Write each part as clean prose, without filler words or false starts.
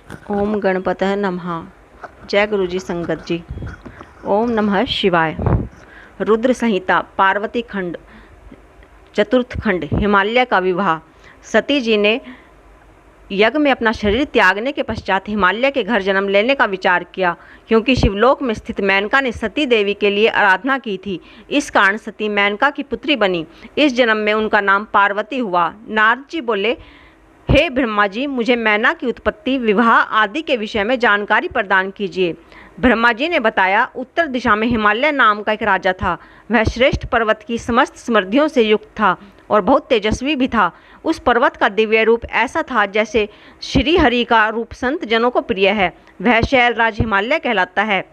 ओम गणपतः नमः। जय गुरु जी संगत जी। ओम नमः शिवाय। रुद्र संहिता पार्वती खंड चतुर्थ खंड हिमालय का विवाह। सती जी ने यज्ञ में अपना शरीर त्यागने के पश्चात हिमालय के घर जन्म लेने का विचार किया, क्योंकि शिवलोक में स्थित मेनका ने सती देवी के लिए आराधना की थी। इस कारण सती मेनका की पुत्री बनी। इस जन्म में उनका नाम पार्वती हुआ। नारद जी बोले, हे ब्रह्मा जी, मुझे मैना की उत्पत्ति, विवाह आदि के विषय में जानकारी प्रदान कीजिए। ब्रह्मा जी ने बताया, उत्तर दिशा में हिमालय नाम का एक राजा था। वह श्रेष्ठ पर्वत की समस्त समृद्धियों से युक्त था और बहुत तेजस्वी भी था। उस पर्वत का दिव्य रूप ऐसा था जैसे श्री हरि का रूप संत जनों को प्रिय है। वह शैलराज हिमालय कहलाता है।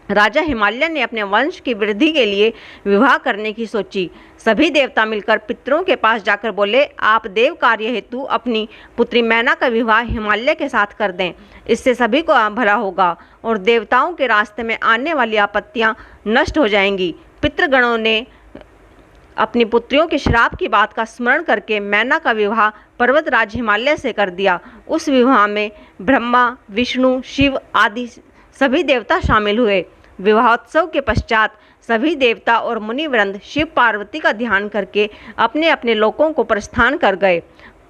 राजा हिमालय ने अपने वंश की वृद्धि के लिए विवाह करने की सोची। सभी देवता मिलकर पितरों के पास जाकर बोले, आप देव कार्य हेतु अपनी पुत्री मैना का विवाह हिमालय के साथ कर दें। इससे सभी को भला होगा और देवताओं के रास्ते में आने वाली आपत्तियां नष्ट हो जाएंगी। पितृगणों ने अपनी पुत्रियों के श्राप की बात का स्मरण करके मैना का विवाह पर्वतराज हिमालय से कर दिया। उस विवाह में ब्रह्मा, विष्णु, शिव आदि सभी देवता शामिल हुए। विवाहोत्सव के पश्चात सभी देवता और मुनिवृंद शिव पार्वती का ध्यान करके अपने अपने लोकों को प्रस्थान कर गए।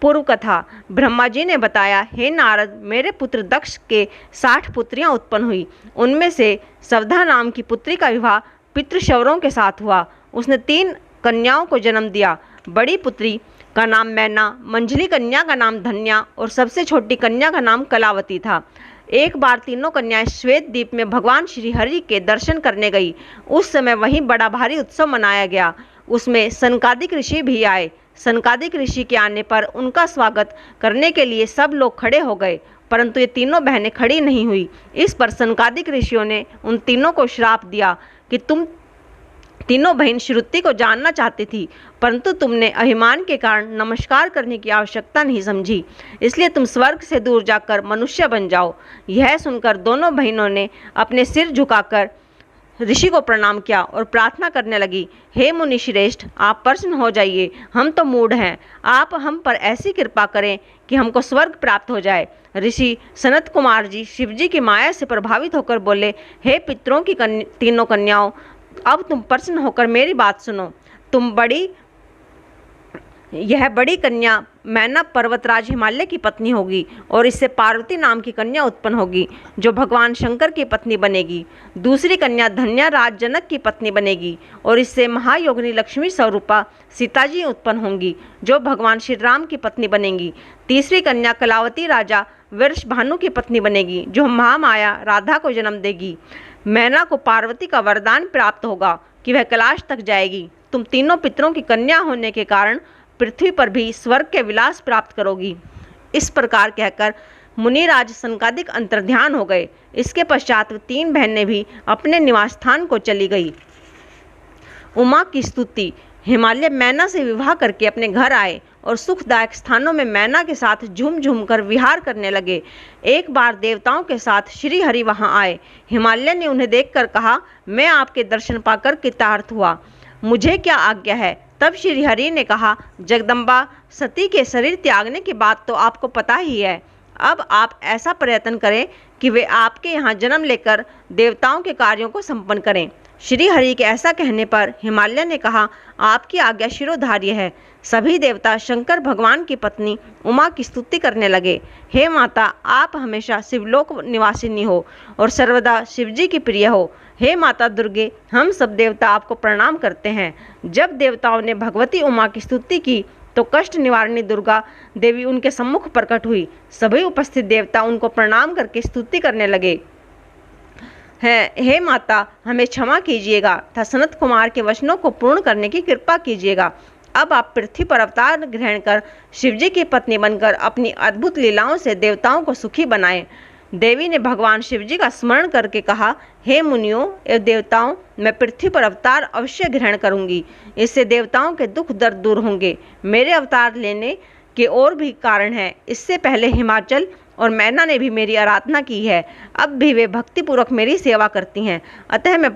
पूर्व कथा। ब्रह्मा जी ने बताया, हे नारद, मेरे पुत्र दक्ष के 60 पुत्रियां उत्पन्न हुई। उनमें से सवधा नाम की पुत्री का विवाह पितृशवरों के साथ हुआ। उसने 3 कन्याओं को जन्म दिया। बड़ी पुत्री का नाम मैना, मंझली कन्या का नाम धन्या और सबसे छोटी कन्या का नाम कलावती था। एक बार तीनों कन्याएं श्वेत द्वीप में भगवान श्री हरि के दर्शन करने गई। उस समय वहीं बड़ा भारी उत्सव मनाया गया। उसमें सनकादिक ऋषि भी आए। सनकादिक ऋषि के आने पर उनका स्वागत करने के लिए सब लोग खड़े हो गए, परंतु ये तीनों बहनें खड़ी नहीं हुई। इस पर सनकादिक ऋषियों ने उन तीनों को श्राप दिया कि तुम तीनों बहन श्रुति को जानना चाहती थी, परंतु तुमने अभिमान के कारण नमस्कार करने की आवश्यकता नहीं समझी, इसलिए तुम स्वर्ग से दूर जाकर मनुष्य बन जाओ। यह सुनकर दोनों बहनों ने अपने सिर झुकाकर ऋषि को प्रणाम किया और प्रार्थना करने लगी, हे मुनि श्रेष्ठ, आप प्रसन्न हो जाइए। हम तो मूढ़ हैं, आप हम पर ऐसी कृपा करें कि हमको स्वर्ग प्राप्त हो जाए। ऋषि सनत कुमार जी शिवजी की माया से प्रभावित होकर बोले, हे पितरों की तीनों कन्याओं, अब तुम प्रसन्न होकर मेरी बात सुनो। यह बड़ी कन्या मैना पर्वतराज हिमालय की पत्नी होगी और इससे पार्वती नाम की कन्या उत्पन्न होगी, जो भगवान शंकर की पत्नी बनेगी। दूसरी कन्या धन्या राज जनक की पत्नी बनेगी और इससे महायोगिनी लक्ष्मी स्वरूपा सीता जी उत्पन्न होंगी, जो भगवान श्री राम की पत्नी बनेंगी। तीसरी कन्या कलावती राजा वृषभानु की पत्नी बनेगी, जो महामाया राधा को जन्म देगी। मैना को पार्वती का वरदान प्राप्त होगा कि वह कैलाश तक जाएगी। तुम तीनों पितरों की कन्या होने के कारण पृथ्वी पर भी स्वर्ग के विलास प्राप्त करोगी। इस प्रकार कहकर मुनिराज सनकादिक अंतर्ध्यान हो गए। इसके पश्चात 3 बहनें भी अपने निवास स्थान को चली गई। उमा की स्तुति। हिमालय मैना से विवाह करके अपने घर आए और सुखदायक स्थानों में मैना के साथ झूम झूम कर विहार करने लगे। एक बार देवताओं के साथ श्री हरि वहां आए। हिमालय ने उन्हें देखकर कहा, मैं आपके दर्शन पाकर कृतार्थ हुआ, मुझे क्या आज्ञा है। तब श्री हरि ने कहा, जगदम्बा, सती के शरीर त्यागने की बात तो आपको पता ही है। अब आप ऐसा प्रयत्न करें कि वे आपके यहाँ जन्म लेकर देवताओं के कार्यों को संपन्न करें। श्री हरि के ऐसा कहने पर हिमालय ने कहा, आपकी आज्ञा शिरोधार्य है। सभी देवता शंकर भगवान की पत्नी उमा की स्तुति करने लगे। हे माता, आप हमेशा शिवलोक निवासिनी हो और सर्वदा शिवजी की प्रिय हो। हे माता दुर्गे, हम सब देवता आपको प्रणाम करते हैं। जब देवताओं ने भगवती उमा की स्तुति की तो कष्ट निवारणी दुर्गा देवी उनके सम्मुख प्रकट हुई। सभी उपस्थित देवता उनको प्रणाम करके स्तुति करने लगे। हे माता, हमें क्षमा कीजिएगा तथा सनत कुमार के वचनों को पूर्ण करने की कृपा कीजिएगा। अब आप पृथ्वी पर अवतार ग्रहण कर शिवजी की पत्नी बनकर अपनी अद्भुत लीलाओं से देवताओं को सुखी बनाएं। देवी ने भगवान शिवजी का स्मरण करके कहा, हे मुनियों एवं देवताओं, मैं पृथ्वी पर अवतार अवश्य ग्रहण करूंगी। इससे देवताओं के दुख दर्द दूर होंगे। मेरे अवतार लेने के और भी कारण हैं। इससे पहले हिमाचल और मैना ने भी मेरी आराधना की है। अब भी वे भक्तिपूर्वक मेरी सेवा करती हैं। अतः मैं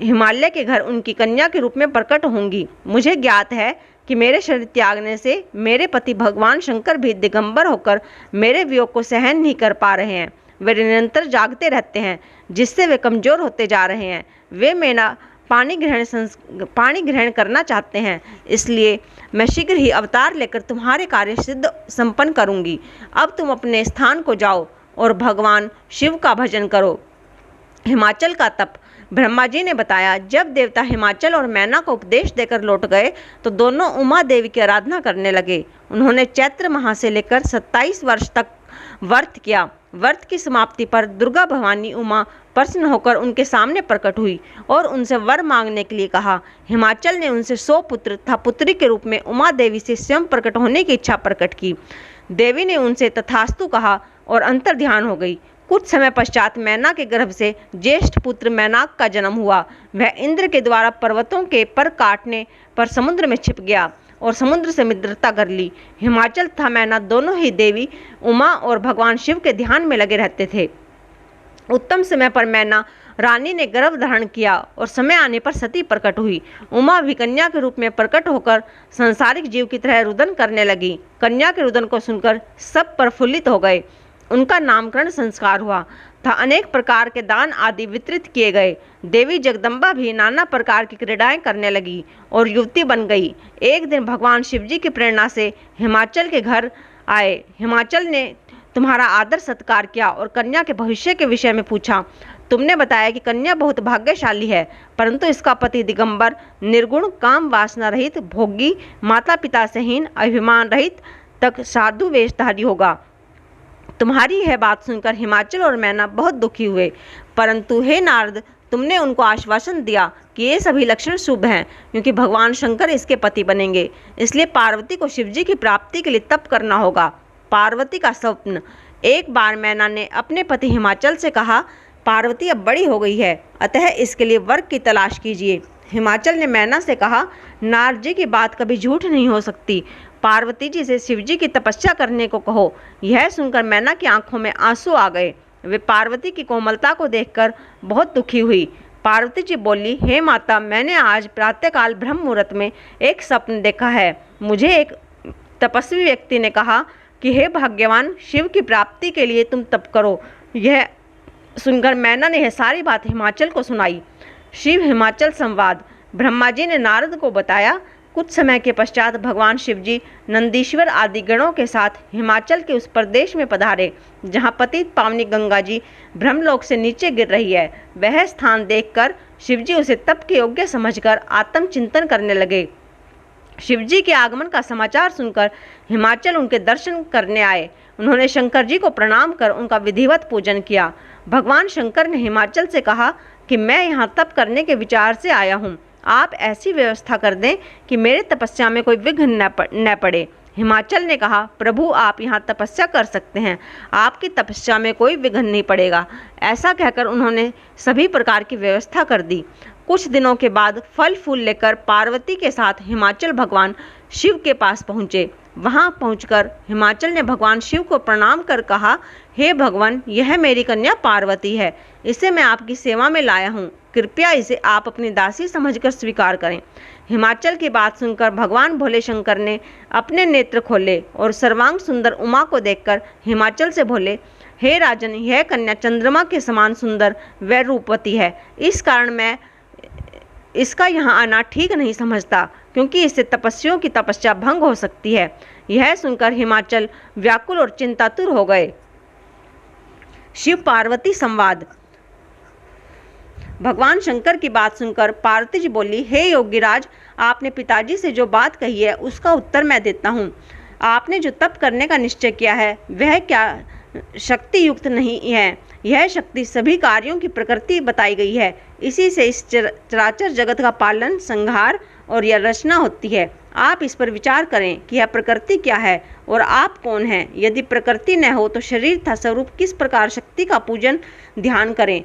हिमालय के घर उनकी कन्या के रूप में प्रकट होंगी। मुझे ज्ञात है कि कि मेरे शरीर त्यागने से मेरे पति भगवान शंकर भी दिगंबर होकर मेरे वियोग को सहन नहीं कर पा रहे हैं। वे निरंतर जागते रहते हैं, जिससे वे कमजोर होते जा रहे हैं। वे मेरा पानी ग्रहण करना चाहते हैं, इसलिए मैं शीघ्र ही अवतार लेकर तुम्हारे कार्य सिद्ध संपन्न करूंगी। अब तुम अपने स्थान को जाओ और भगवान शिव का भजन करो। हिमाचल का तप। ब्रह्मा जी ने बताया, जब देवता हिमाचल और मैना को उपदेश देकर लौट गए तो दोनों उमा देवी की आराधना करने लगे। उन्होंने चैत्र माह से लेकर 27 वर्ष तक व्रत किया। व्रत की समाप्ति पर दुर्गा भवानी उमा प्रसन्न होकर उनके सामने प्रकट हुई और उनसे वर मांगने के लिए कहा। हिमाचल ने उनसे 100 पुत्र तथा पुत्री के रूप में उमा देवी से स्वयं प्रकट होने की इच्छा प्रकट की। देवी ने उनसे तथास्तु कहा और अंतर ध्यान हो गई। कुछ समय पश्चात मैना के गर्भ से ज्येष्ठ पुत्र मैनाक का जन्म हुआ। वह इंद्र के द्वारा पर्वतों के पर काटने पर समुद्र में छिप गया और समुद्र से मित्रता कर ली। हिमाचल तथा मैना दोनों ही देवी उमा और भगवान शिव के ध्यान में लगे रहते थे। उत्तम समय पर मैना रानी ने गर्भ धारण किया और समय आने पर सती प्रकट हुई। उमा भी कन्या के रूप में प्रकट होकर सांसारिक जीव की तरह रुदन करने लगी। कन्या के रुदन को सुनकर सब प्रफुल्लित हो गए। उनका नामकरण संस्कार हुआ तथा अनेक प्रकार के दान आदि वितरित किए गए। देवी जगदम्बा भी नाना प्रकार की क्रीड़ाएं करने लगी और युवती बन गई। एक दिन भगवान शिवजी की प्रेरणा से हिमाचल के घर आए। हिमाचल ने तुम्हारा आदर सत्कार किया और कन्या के भविष्य के विषय में पूछा। तुमने बताया कि कन्या बहुत भाग्यशाली है, परंतु इसका पति दिगंबर, निर्गुण, काम वासना रहित, भोगी, माता पिता से हीन, अभिमान रहित तक साधु वेशधारी होगा। तुम्हारी यह बात सुनकर हिमाचल और मैना बहुत दुखी हुए, परंतु हे नारद, तुमने उनको आश्वासन दिया कि ये सभी लक्षण शुभ हैं, क्योंकि भगवान शंकर इसके पति बनेंगे। इसलिए पार्वती को शिवजी की प्राप्ति के लिए तप करना होगा। पार्वती का स्वप्न। एक बार मैना ने अपने पति हिमाचल से कहा, पार्वती अब बड़ी हो गई है, अतः इसके लिए वर की तलाश कीजिए। हिमाचल ने मैना से कहा, नारद जी की बात कभी झूठ नहीं हो सकती। पार्वती जी से शिवजी की तपस्या करने को कहो। यह सुनकर मैना की आंखों में आंसू आ गए। वे पार्वती की कोमलता को देखकर बहुत दुखी हुई। पार्वती जी बोली, हे माता, मैंने आज प्रातःकाल ब्रह्म मुहूर्त में एक स्वप्न देखा है। मुझे एक तपस्वी व्यक्ति ने कहा कि हे भाग्यवान, शिव की प्राप्ति के लिए तुम तप करो। यह सुनकर मैना ने यह सारी बात हिमाचल को सुनाई। शिव हिमाचल संवाद। ब्रह्मा जी ने नारद को बताया। कुछ समय के पश्चात भगवान शिवजी नंदीश्वर आदि गणों के साथ हिमाचल के उस प्रदेश में पधारे जहाँ पतित पावनी गंगा जी ब्रह्मलोक से नीचे गिर रही है। वह स्थान देखकर शिवजी उसे तप के योग्य समझकर आत्मचिंतन करने लगे। शिवजी के आगमन का समाचार सुनकर हिमाचल उनके दर्शन करने आए। उन्होंने शंकर जी को प्रणाम कर उनका विधिवत पूजन किया। भगवान शंकर ने हिमाचल से कहा कि मैं यहाँ तप करने के विचार से आया हूँ। आप ऐसी व्यवस्था कर दें कि मेरे तपस्या में कोई विघ्न न पड़े। हिमाचल ने कहा, प्रभु आप यहाँ तपस्या कर सकते हैं, आपकी तपस्या में कोई विघ्न नहीं पड़ेगा। ऐसा कहकर उन्होंने सभी प्रकार की व्यवस्था कर दी। कुछ दिनों के बाद फल फूल लेकर पार्वती के साथ हिमाचल भगवान शिव के पास पहुँचे। वहां पहुंचकर हिमाचल ने भगवान शिव को प्रणाम कर कहा, हे भगवान, यह मेरी कन्या पार्वती है। इसे मैं आपकी सेवा में लाया हूँ। कृपया इसे आप अपनी दासी समझकर स्वीकार करें। हिमाचल की बात सुनकर भगवान भोले शंकर ने अपने नेत्र खोले और सर्वांग सुंदर उमा को देखकर हिमाचल से बोले, हे राजन, यह कन्या चंद्रमा के समान सुंदर व रूपवती है। इस कारण मैं इसका यहाँ आना ठीक नहीं समझता, क्योंकि इससे तपस्वियों की तपस्या भंग हो सकती है। यह सुनकर हिमाचल व्याकुल और चिंतातुर हो गए। शिव पार्वती संवाद। भगवान शंकर की बात सुनकर पार्वती जी बोली, हे योगीराज, आपने पिताजी से जो बात कही है उसका उत्तर मैं देता हूँ। आपने जो तप करने का निश्चय किया है वह क्या शक्ति युक्त नहीं है। यह शक्ति सभी कार्यों की प्रकृति बताई गई है। इसी से इस चराचर जगत का पालन, संहार और यह रचना होती है। आप इस पर विचार करें कि यह प्रकृति क्या है और आप कौन हैं। यदि प्रकृति न हो तो शरीर तथा स्वरूप किस प्रकार शक्ति का पूजन ध्यान करें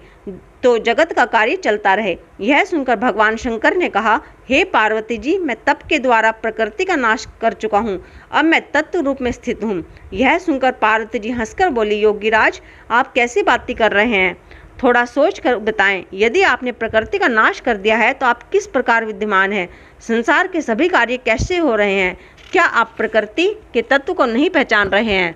तो जगत का कार्य चलता रहे। यह सुनकर भगवान शंकर ने कहा, हे पार्वती जी, मैं तप के द्वारा प्रकृति का नाश कर चुका हूँ। अब मैं तत्व रूप में स्थित हूँ। यह सुनकर पार्वती जी हंसकर बोली, योगीराज, आप कैसी बातें कर रहे हैं। थोड़ा सोच कर बताएं, यदि आपने प्रकृति का नाश कर दिया है तो आप किस प्रकार विद्यमान हैं? संसार के सभी कार्य कैसे हो रहे हैं? क्या आप प्रकृति के तत्व को नहीं पहचान रहे हैं?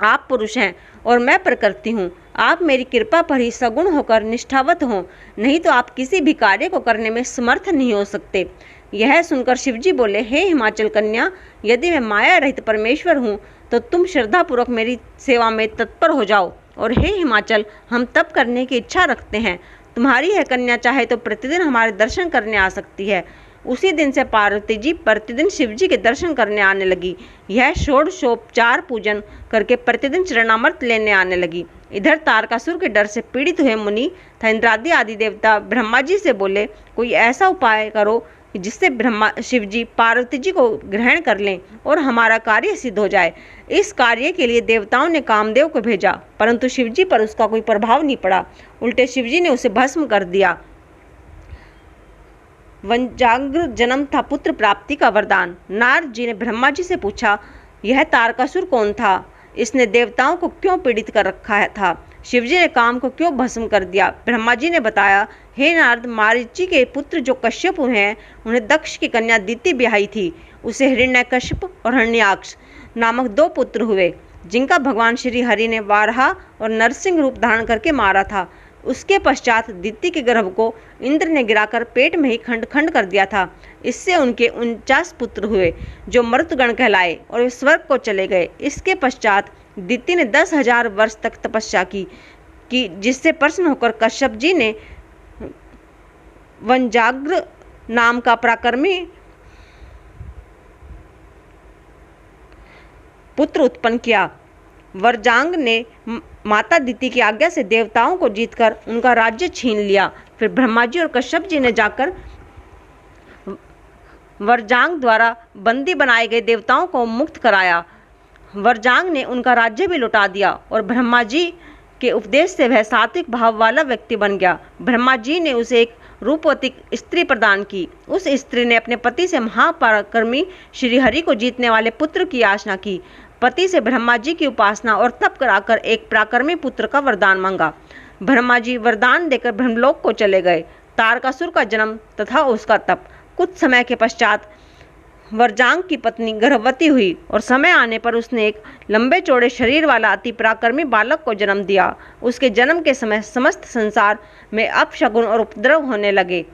आप पुरुष हैं और मैं प्रकृति हूँ। आप मेरी कृपा पर ही सगुण होकर निष्ठावत हों, नहीं तो आप किसी भी कार्य को करने में समर्थ नहीं हो सकते। यह सुनकर शिवजी बोले, हे हिमाचल कन्या, यदि मैं माया रहित परमेश्वर हूँ तो तुम श्रद्धापूर्वक मेरी सेवा में तत्पर हो जाओ। और हे हिमाचल, हम तप करने की इच्छा रखते हैं। तुम्हारी यह कन्या चाहे तो प्रतिदिन हमारे दर्शन करने आ सकती है। उसी दिन से पार्वती जी प्रतिदिन शिवजी के दर्शन करने आने लगी। यह षोडशोपचार पूजन करके प्रतिदिन चरणामृत लेने आने लगी। इधर तारकासुर के डर से पीड़ित हुए मुनि तथा इंद्रादि आदि देवता ब्रह्मा जी से बोले, कोई ऐसा उपाय करो जिससे शिवजी पार्वती जी को ग्रहण कर लें और हमारा कार्य सिद्ध हो जाए। इस कार्य के लिए देवताओं ने कामदेव को भेजा, परंतु शिवजी पर उसका कोई प्रभाव नहीं पड़ा। उल्टे शिवजी ने उसे भस्म कर दिया। वनजाग्र जन्म था पुत्र प्राप्ति का वरदान। नारद जी ने ब्रह्मा जी से पूछा, यह तारकासुर कौन था? इसने देवताओं को क्यों पीड़ित कर रखा था? शिवजी ने काम को क्यों भस्म कर दिया? ब्रह्मा जी ने बताया, हे नारद, मारीची के पुत्र जो कश्यप हैं, उन्हें दक्ष की कन्या दिति ब्याही थी। उसे हिरण्यकश्यप और हिरण्याक्ष नामक 2 पुत्र हुए, जिनका भगवान श्री हरि ने वाराह और नरसिंह रूप धारण करके मारा था। उसके पश्चात दिति के गर्भ को इंद्र ने गिराकर पेट में ही खंड खंड कर दिया था। इससे उनके 49 पुत्र हुए, जो मरुतगण कहलाए और वे स्वर्ग को चले गए। इसके पश्चात दिति ने 10,000 वर्ष तक तपस्या की, जिससे प्रसन्न होकर कश्यप जी ने वनजाग्र नाम का पराक्रमी पुत्र उत्पन्न किया। वरजांग ने माता दिति की आज्ञा से देवताओं को जीतकर उनका राज्य छीन लिया। फिर ब्रह्मा जी और कश्यप जी ने जाकर वरजांग द्वारा बंदी बनाए गए देवताओं को मुक्त कराया। वरजांग ने उनका राज्य भी लौटा दिया और ब्रह्मा जी के उपदेश से वह सात्विक भाव वाला व्यक्ति बन गया। ब्रह्मा जी ने उसे एक रूपवती स्त्री प्रदान की। उस स्त्री ने अपने पति से महापराक्रमी श्री हरि को जीतने वाले पुत्र की याचना की। पति से ब्रह्मा जी की उपासना और तप कराकर एक पराक्रमी पुत्र का वरदान मांगा। ब्रह्मा जी वरदान देकर ब्रह्मलोक को चले गए। तारकासुर का जन्म तथा उसका तप। कुछ समय के पश्चात वरजांग की पत्नी गर्भवती हुई और समय आने पर उसने एक लंबे चौड़े शरीर वाला अति पराक्रमी बालक को जन्म दिया। उसके जन्म के समय समस्त संसार में अपशगुन और उपद्रव होने लगे।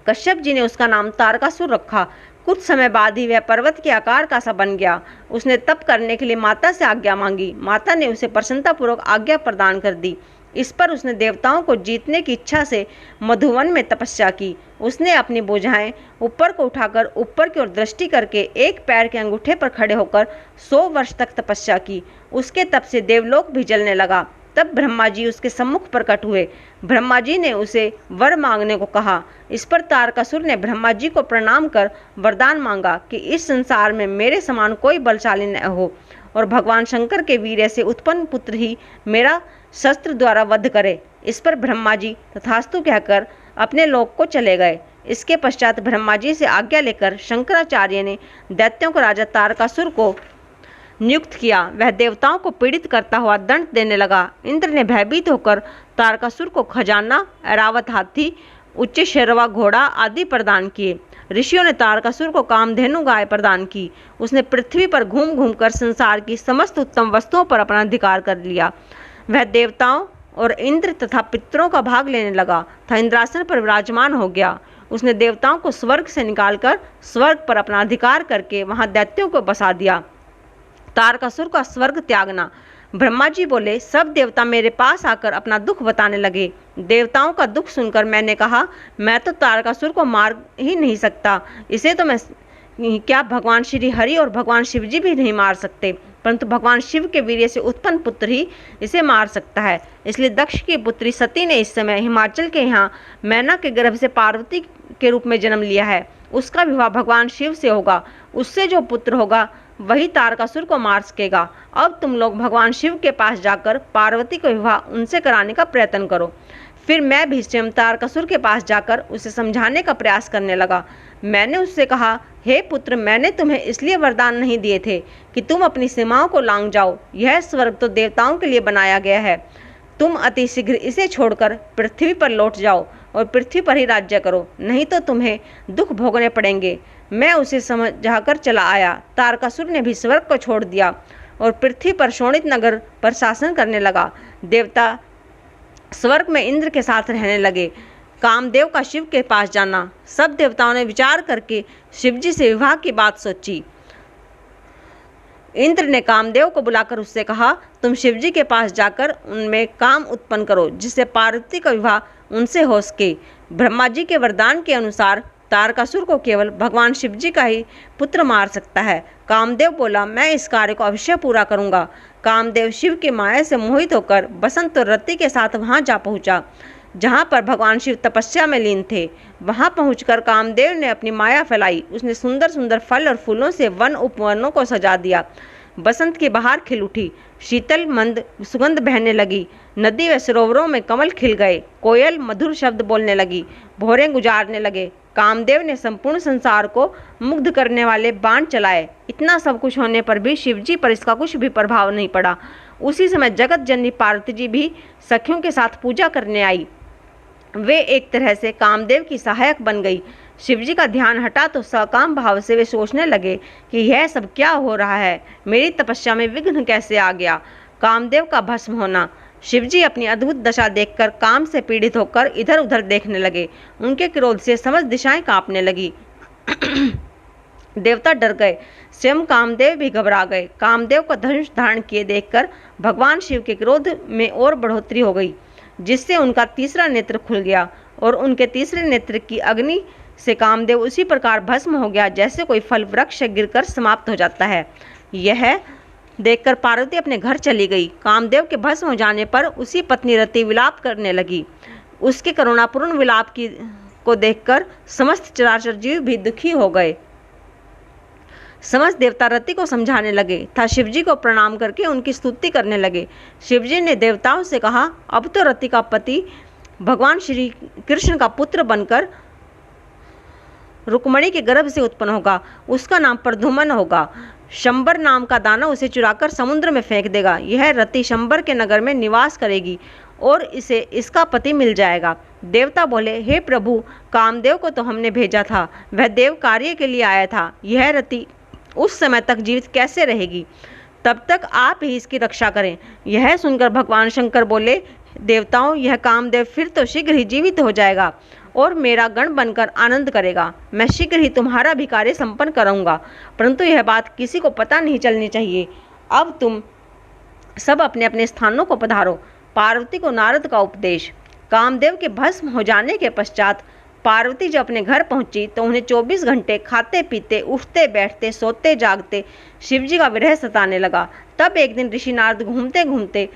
कश्यप जी ने उसका नाम तारकासुर रखा। कुछ समय बाद ही वह पर्वत के आकार का सा बन गया। उसने तप करने के लिए माता से आज्ञा मांगी। माता ने उसे प्रसन्नतापूर्वक आज्ञा प्रदान कर दी। इस पर उसने देवताओं को जीतने की इच्छा से मधुवन में तपस्या की। उसने अपनी भुजाएं ऊपर को उठाकर ऊपर की ओर दृष्टि करके एक पैर के अंगूठे पर खड़े होकर 100 वर्ष तक तपस्या की। उसके तप से देवलोक भी जलने लगा। तब ब्रह्मा जी उसके सम्मुख प्रकट हुए। ब्रह्मा जी ने उसे वर मांगने को कहा। इस पर तारकासुर ने ब्रह्मा जी को प्रणाम कर वरदान मांगा कि इस संसार में मेरे समान कोई बलशाली न हो और भगवान शंकर के वीर्य से उत्पन्न पुत्र ही मेरा शस्त्र द्वारा वध करे। इस पर ब्रह्मा जी तथास्तु कहकर अपने लोक को चले गए। इसके पश्चात ब्रह्मा जी से आज्ञा लेकर शंकराचार्य ने दैत्यों को राजा तारकासुर को नियुक्त किया। वह देवताओं को पीड़ित करता हुआ दंड देने लगा। इंद्र ने भयभीत होकर तारकासुर को खजाना, ऐरावत हाथी, उच्च शेरवा घोड़ा आदि प्रदान किए। ऋषियों ने तारकासुर को कामधेनु गाय प्रदान की। उसने पृथ्वी पर घूम घूम कर संसार की समस्त उत्तम वस्तुओं पर अपना अधिकार कर लिया। वह देवताओं और इंद्र तथा पितरों का भाग लेने लगा था इंद्रासन पर विराजमान हो गया। उसने देवताओं को स्वर्ग से निकालकर स्वर्ग पर अपना अधिकार करके वहां दैत्यों को बसा दिया। तारकासुर का स्वर्ग त्यागना। ब्रह्मा जी बोले, सब देवता मेरे पास आकर अपना दुख बताने लगे। देवताओं का दुख सुनकर मैंने कहा, मैं तो तारकासुर को मार ही नहीं सकता। इसे तो मैं क्या भगवान श्री हरि और भगवान शिव जी भी नहीं मार सकते, परंतु भगवान शिव के वीर्य से उत्पन्न पुत्र ही इसे मार सकता है। इसलिए दक्ष की पुत्री सती ने इस समय हिमाचल के यहाँ मैना के गर्भ से पार्वती के रूप में जन्म लिया है। उसका विवाह भगवान शिव से होगा। उससे जो पुत्र होगा वही तारकासुर को मार सकेगा। अब तुम लोग भगवान शिव के पास जाकर पार्वती का विवाह उनसे कराने का प्रयत्न करो। फिर मैं भी स्वयं तारकासुर के पास जाकर उसे समझाने का प्रयास करने लगा। मैंने उससे कहा, हे पुत्र, मैंने तुम्हें इसलिए वरदान नहीं दिए थे कि तुम अपनी सीमाओं को लांघ जाओ। यह स्वर्ग तो देवताओं के लिए बनाया गया है। तुम अति शीघ्र इसे छोड़कर पृथ्वी पर लौट जाओ और पृथ्वी पर ही राज्य करो, नहीं तो तुम्हें दुख भोगने पड़ेंगे। मैं उसे समझाकर चला आया। तारकासुर ने भी स्वर्ग को छोड़ दिया और पृथ्वी पर शोणित नगर पर शासन करने लगा। देवता स्वर्ग में इंद्र के साथ रहने लगे। कामदेव का शिव के पास जाना। सब देवताओं ने विचार करके शिवजी से विवाह की बात सोची। इंद्र ने कामदेव को बुलाकर उससे कहा, तुम शिवजी के पास जाकर उनमें काम उत्पन्न करो, जिससे पार्वती का विवाह उनसे हो सके। ब्रह्मा जी के वरदान के अनुसार तारकासुर को केवल भगवान शिवजी का ही पुत्र मार सकता है। कामदेव बोला, मैं इस कार्य को अवश्य पूरा करूंगा। कामदेव शिव की माया से मोहित होकर बसंत और रति के साथ वहां जा पहुंचा, जहां पर भगवान शिव तपस्या में लीन थे। वहां पहुंचकर कामदेव ने अपनी माया फैलाई। उसने सुंदर सुंदर फल और फूलों से वन उपवनों को सजा दिया। बसंत की बहार खिल उठी, शीतल मंद सुगंध बहने लगी। नदी व सरोवरों में कमल खिल गए। कोयल मधुर शब्द बोलने लगी, भौरे गुजारने लगे। कामदेव ने संपूर्ण संसार को मुग्ध करने वाले बाण चलाए। इतना सब कुछ होने पर भी शिवजी पर इसका कुछ भी प्रभाव नहीं पड़ा। उसी समय जगत जननी पार्वती जी भी सखियों के साथ पूजा करने आई। वे एक तरह से कामदेव की सहायक बन गई। शिवजी का ध्यान हटा तो सकाम भाव से वे सोचने लगे कि यह सब क्या हो रहा है, मेरी तपस्या में विघ्न कैसे आ गया। कामदेव का भस्म होना। शिवजी अपनी अद्भुत दशा देखकर काम से पीड़ित होकर इधर उधर देखने लगे। उनके क्रोध से समस्त दिशाएं कांपने लगी। देवता डर गए, स्वयं कामदेव भी घबरा गए। कामदेव को धनुष धारण किए देखकर भगवान शिव के क्रोध में और बढ़ोतरी हो गई, जिससे उनका तीसरा नेत्र खुल गया और उनके तीसरे नेत्र की अग्नि से कामदेव उसी प्रकार भस्म हो गया जैसे कोई फल वृक्ष से गिरकर समाप्त हो जाता है। यह देखकर पार्वती अपने घर चली गई। कामदेव के भस्म हो जाने पर उसी पत्नी रति विलाप करने लगी। उसके करुणापूर्ण विलाप को देखकर समस्त चराचर जीव भी दुखी हो गए। समस्त देवता रति को समझाने लगे तथा शिवजी को प्रणाम करके उनकी स्तुति करने लगे। शिवजी ने देवताओं से कहा, अब तो रति का पति भगवान श्री कृष्ण का पुत्र बनकर रुक्मणी के गर्भ से उत्पन्न होगा। उसका नाम प्रद्युम्न होगा। शंबर नाम का दानव उसे चुराकर समुद्र में फेंक देगा। यह रति शंबर के नगर में निवास करेगी और इसे इसका पति मिल जाएगा। देवता बोले, हे प्रभु, कामदेव को तो हमने भेजा था, वह देव कार्य के लिए आया था। यह रति उस समय तक जीवित कैसे रहेगी? तब तक आप ही इसकी रक्षा करें। यह सुनकर भगवान शंकर बोले, देवताओं, यह कामदेव फिर तो शीघ्र ही जीवित हो जाएगा और मेरा गण बनकर आनंद करेगा। मैं शीघ्र ही तुम्हारा भी कार्य संपन्न करूंगा, परंतु यह बात किसी को पता नहीं चलनी चाहिए। अब तुम सब अपने अपने स्थानों को पधारो। पार्वती को नारद का उपदेश। कामदेव के भस्म हो जाने के पश्चात पार्वती जब अपने घर पहुंची तो उन्हें 24 घंटे खाते पीते, उठते बैठते, सोते जागते शिवजी का विरह सताने लगा। तब एक दिन ऋषि नारद घूमते घूमते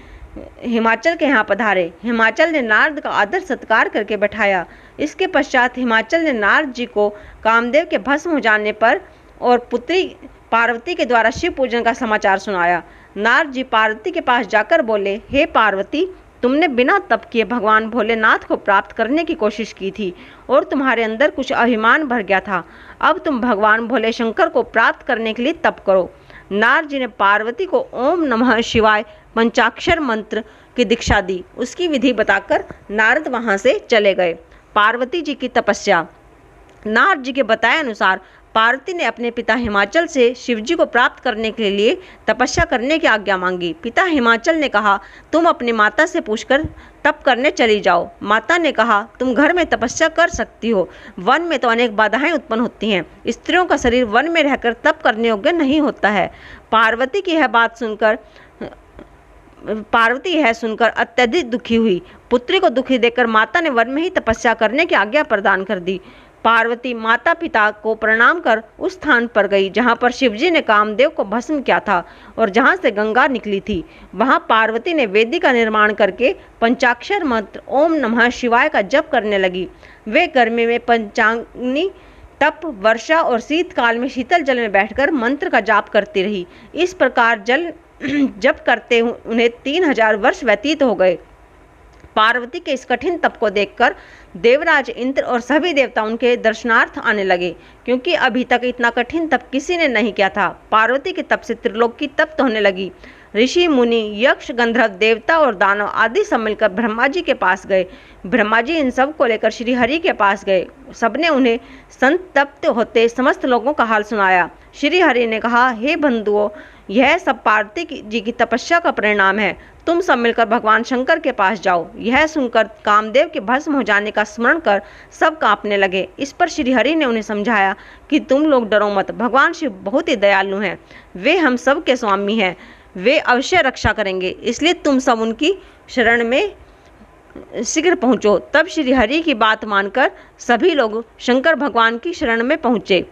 हिमाचल के यहाँ पधारे। हिमाचल ने नारद का आदर सत्कार करके बैठाया। इसके पश्चात हिमाचल ने नारद जी को कामदेव के भस्म हो जाने पर और पुत्री पार्वती के द्वारा शिव पूजन का समाचार सुनाया। नारद जी पार्वती के पास जाकर बोले, हे पार्वती, तुमने बिना तप किए भगवान भोलेनाथ को प्राप्त करने की कोशिश की थी और तुम्हारे अंदर कुछ अभिमान भर गया था। अब तुम भगवान भोले शंकर को प्राप्त करने के लिए तप करो। नारद जी ने पार्वती को ओम नमः शिवाय पंचाक्षर मंत्र की दीक्षा दी। उसकी विधि बताकर नारद वहां से चले गए। पार्वती जी की तपस्या। नारद जी के बताए अनुसार पार्वती ने अपने पिता हिमाचल से शिवजी को प्राप्त करने के लिए तपस्या करने की आज्ञा मांगी। पिता हिमाचल ने कहा, तुम अपनी माता से पूछकर तप करने चली जाओ। माता ने कहा, तुम घर में तपस्या कर सकती हो, वन में तो अनेक बाधाएं उत्पन्न होती हैं। स्त्रियों का शरीर वन में रहकर तप करने योग्य नहीं होता है। पार्वती यह सुनकर अत्यधिक दुखी हुई। पुत्री को दुखी देखकर माता ने वन में ही तपस्या करने की आज्ञा प्रदान कर दी। पार्वती माता पिता को प्रणाम कर उस स्थान पर गई जहां पर शिवजी ने कामदेव को भस्म किया था और जहां से गंगा निकली थी। वहां पार्वती ने वेदी का निर्माण करके पंचाक्षर मंत्र ओम नमः शिवाय का जप करने लगी। वे गर्मी में पंचाग्नि, तप, वर्षा और शीतकाल में शीतल जल में बैठकर मंत्र का जाप करती रही। इस प्रकार जल जप करते उन्हें 3000 वर्ष व्यतीत हो गए। पार्वती के इस कठिन तप को देखकर देवराज इंद्र और सभी देवता उनके दर्शनार्थ आने लगे, क्योंकि अभी तक इतना कठिन तप किसी ने नहीं किया था। पार्वती के तप से त्रिलोक की तप्त होने लगी। ऋषि मुनि यक्ष गंधर्व देवता और दानव आदि सब मिलकर ब्रह्मा जी के पास गए। ब्रह्मा जी इन सब को लेकर श्री हरि के पास गए। सबने उन्हें संतप्त होते समस्त लोगों का हाल सुनाया। श्री हरि ने कहा, हे बंधुओं, यह सब पार्वती जी की तपस्या का परिणाम है। तुम सब मिलकर भगवान शंकर के पास जाओ। यह सुनकर कामदेव के भस्म हो जाने का स्मरण कर सब कांपने लगे। इस पर श्री हरि ने उन्हें समझाया कि तुम लोग डरो मत, भगवान शिव बहुत ही दयालु हैं, वे हम सब के स्वामी हैं, वे अवश्य रक्षा करेंगे, इसलिए तुम सब उनकी शरण में शीघ्र पहुँचो। तब श्री हरि की बात मानकर सभी लोग शंकर भगवान की शरण में पहुँचे।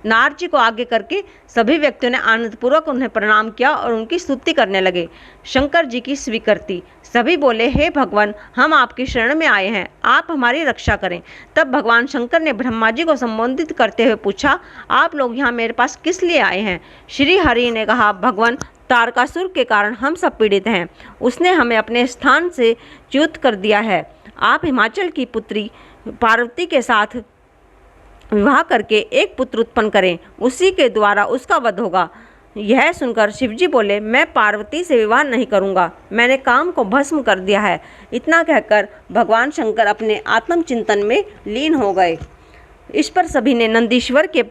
नारद जी को आगे करके सभी व्यक्तियों ने आनंदपूर्वक उन्हें प्रणाम किया और उनकी स्तुति करने लगे। शंकर जी की स्वीकृति। सभी बोले, हे भगवान, हम आपकी शरण में आए हैं, आप हमारी रक्षा करें। तब भगवान शंकर ने ब्रह्मा जी को संबोधित करते हुए पूछा, आप लोग यहाँ मेरे पास किस लिए आए हैं? श्री हरि ने कहा, भगवान, तारकासुर के कारण हम सब पीड़ित हैं। उसने हमें अपने स्थान से च्युत कर दिया है। आप हिमाचल की पुत्री पार्वती के साथ विवाह करके एक पुत्र उत्पन्न करें, उसी के द्वारा उसका वध होगा। यह सुनकर शिवजी बोले, मैं पार्वती से विवाह नहीं करूंगा, मैंने काम को भस्म कर दिया है। इतना कहकर भगवान शंकर अपने आत्मचिंतन में लीन हो गए। इस पर सभी ने नंदीश्वर के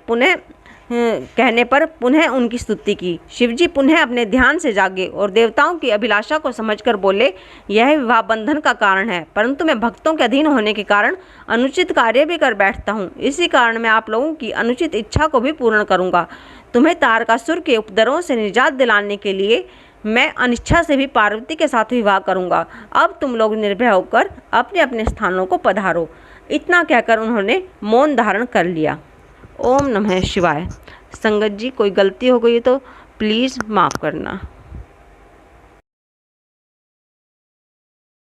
कहने पर पुनः उनकी स्तुति की। शिवजी पुनः अपने ध्यान से जागे और देवताओं की अभिलाषा को समझकर बोले, यह विवाह बंधन का कारण है, परंतु मैं भक्तों के अधीन होने के कारण अनुचित कार्य भी कर बैठता हूँ। इसी कारण मैं आप लोगों की अनुचित इच्छा को भी पूर्ण करूँगा। तुम्हें तारकासुर के उपद्रवों से निजात दिलाने के लिए मैं अनिच्छा से भी पार्वती के साथ विवाह करूँगा। अब तुम लोग निर्भय होकर अपने अपने स्थानों को पधारो। इतना कहकर उन्होंने मौन धारण कर लिया। ओम नमः शिवाय। संगत जी, कोई गलती हो गई तो प्लीज़ माफ़ करना।